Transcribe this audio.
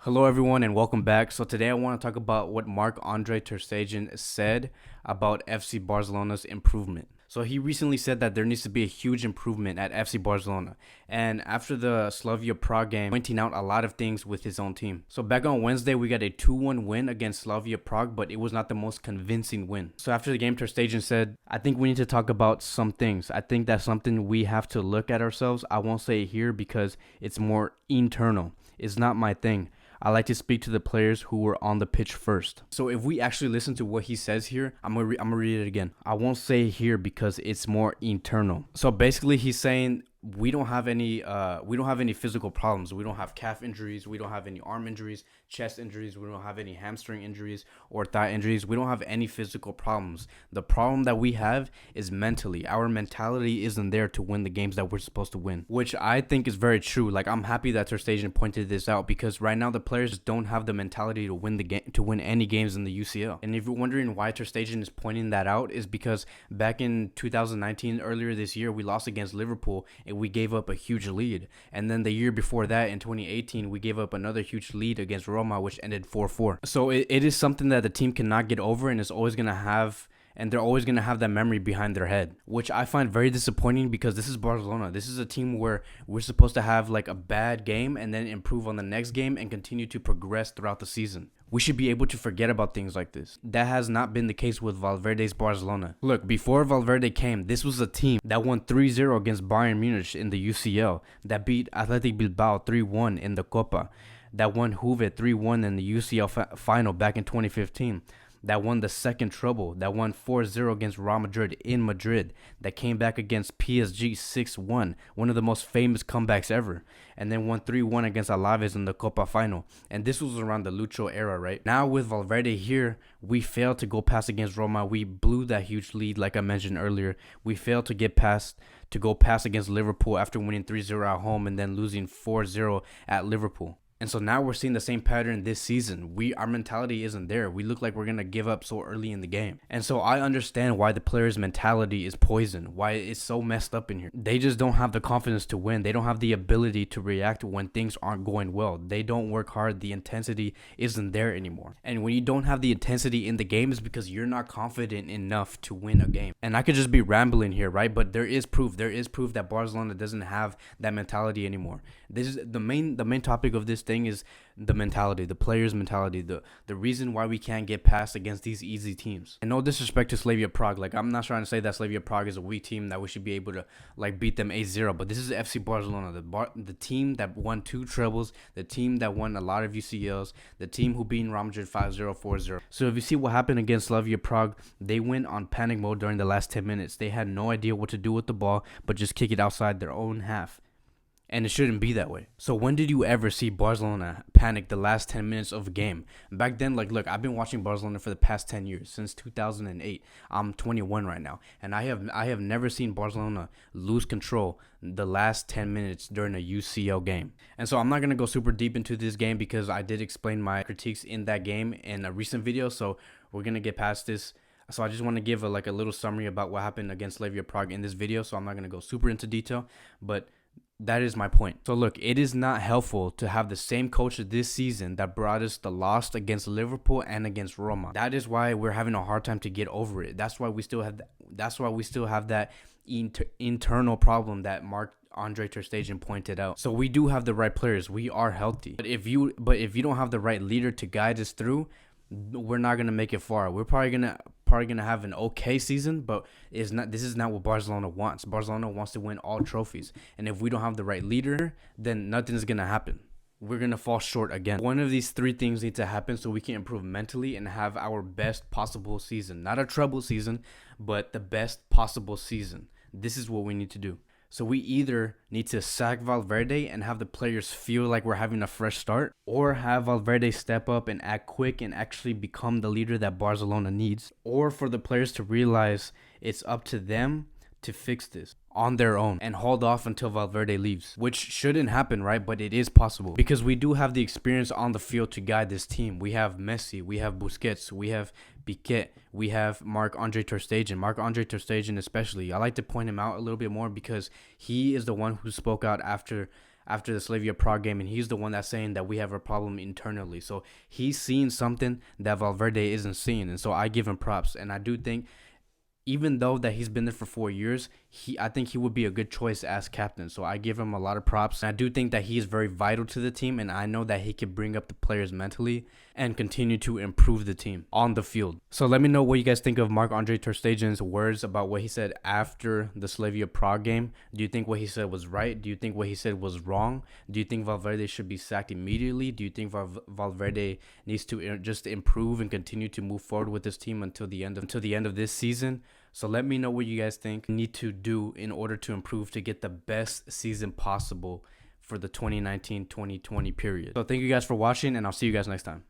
Hello, everyone, and welcome back. So today I want to talk about what Marc-Andre Ter Stegen said about FC Barcelona's improvement. So he recently said that there needs to be a huge improvement at FC Barcelona. And after the Slavia Prague game, pointing out a lot of things with his own team. So back on Wednesday, we got a 2-1 win against Slavia Prague, but it was not the most convincing win. So after the game, Ter Stegen said, I think we need to talk about some things. I think that's something we have to look at ourselves. I won't say it here because it's more internal. It's not my thing. I like to speak to the players who were on the pitch first. So if we actually listen to what he says here, I'm gonna read it again. I won't say it here because it's more internal. So basically he's saying we don't have any physical problems. We don't have calf injuries, we don't have any arm injuries, chest injuries, we don't have any hamstring injuries or thigh injuries. We don't have any physical problems. The problem that we have is mentally. Our mentality isn't there to win the games that we're supposed to win, which I think is very true. Like, I'm happy that Ter Stegen pointed this out because right now the players don't have the mentality to win the game, to win any games in the UCL. And if you're wondering why Ter Stegen is pointing that out, is because back in 2019, earlier this year, we lost against Liverpool and we gave up a huge lead. And then the year before that, in 2018, we gave up another huge lead against Roma, which ended 4-4. So it is something that the team cannot get over, and it's always going to have, and they're always going to have that memory behind their head, which I find very disappointing because this is Barcelona. This is a team where we're supposed to have like a bad game and then improve on the next game and continue to progress throughout the season. We should be able to forget about things like this. That has not been the case with Valverde's Barcelona. Look, before Valverde came, this was a team that won 3-0 against Bayern Munich in the UCL, that beat Athletic Bilbao 3-1 in the Copa, that won Juve 3-1 in the UCL final back in 2015, that won the second treble, that won 4-0 against Real Madrid in Madrid, that came back against PSG 6-1, one of the most famous comebacks ever, and then won 3-1 against Alaves in the Copa final. And this was around the Lucho era, right? Now with Valverde here, we failed to go past against Roma. We blew that huge lead, like I mentioned earlier. We failed to go past against Liverpool after winning 3-0 at home and then losing 4-0 at Liverpool. And so now we're seeing the same pattern this season. Our mentality isn't there. We look like we're going to give up so early in the game. And so I understand why the players' mentality is poisoned, why it's so messed up in here. They just don't have the confidence to win. They don't have the ability to react when things aren't going well. They don't work hard. The intensity isn't there anymore. And when you don't have the intensity in the game, it's because you're not confident enough to win a game. And I could just be rambling here, right? But there is proof. There is proof that Barcelona doesn't have that mentality anymore. This is the main topic of this thing is the mentality, the players' mentality, the reason why we can't get past against these easy teams. And no disrespect to Slavia Prague, like, I'm not trying to say that Slavia Prague is a weak team that we should be able to like beat them 8-0, but this is FC Barcelona, the team that won 2 trebles, the team that won a lot of UCLs, the team who beat Real Madrid 5-0, 4-0. So if you see what happened against Slavia Prague, they went on panic mode during the last 10 minutes. They had no idea what to do with the ball but just kick it outside their own half. And it shouldn't be that way. So when did you ever see Barcelona panic the last 10 minutes of a game? Back then, like, look, I've been watching Barcelona for the past 10 years, since 2008. I'm 21 right now. And I have never seen Barcelona lose control the last 10 minutes during a UCL game. And so I'm not going to go super deep into this game because I did explain my critiques in that game in a recent video. So we're going to get past this. So I just want to give a little summary about what happened against Slavia Prague in this video. So I'm not going to go super into detail, but that is my point. So look, it is not helpful to have the same coach this season that brought us the loss against Liverpool and against Roma. That is why we're having a hard time to get over it. That's why we still have that internal problem that Marc-Andre Ter Stegen pointed out. So we do have the right players. We are healthy. But if you don't have the right leader to guide us through, we're not gonna make it far. We're probably gonna have an okay season, but this is not what Barcelona wants. Barcelona wants to win all trophies, and if we don't have the right leader, then nothing's gonna happen. We're gonna fall short again. One of these 3 things need to happen so we can improve mentally and have our best possible season. Not a treble season, but the best possible season. This is what we need to do. So we either need to sack Valverde and have the players feel like we're having a fresh start, or have Valverde step up and act quick and actually become the leader that Barcelona needs, or for the players to realize it's up to them to fix this on their own and hold off until Valverde leaves, which shouldn't happen, right? But it is possible because we do have the experience on the field to guide this team. We have Messi, we have Busquets, we have Piqué, we have Marc-Andre Ter Stegen. Marc-Andre Ter Stegen especially, I like to point him out a little bit more because he is the one who spoke out after after the Slavia Prague game, and he's the one that's saying that we have a problem internally. So he's seeing something that Valverde isn't seeing, and so I give him props. And I do think, even though that he's been there for 4 years, I think he would be a good choice as captain. So I give him a lot of props. And I do think that he is very vital to the team, and I know that he can bring up the players mentally and continue to improve the team on the field. So let me know what you guys think of Marc-Andre ter Stegen's words about what he said after the Slavia Prague game. Do you think what he said was right? Do you think what he said was wrong? Do you think Valverde should be sacked immediately? Do you think Valverde needs to just improve and continue to move forward with this team until the end of this season? So let me know what you guys think you need to do in order to improve to get the best season possible for the 2019-2020 period. So thank you guys for watching, and I'll see you guys next time.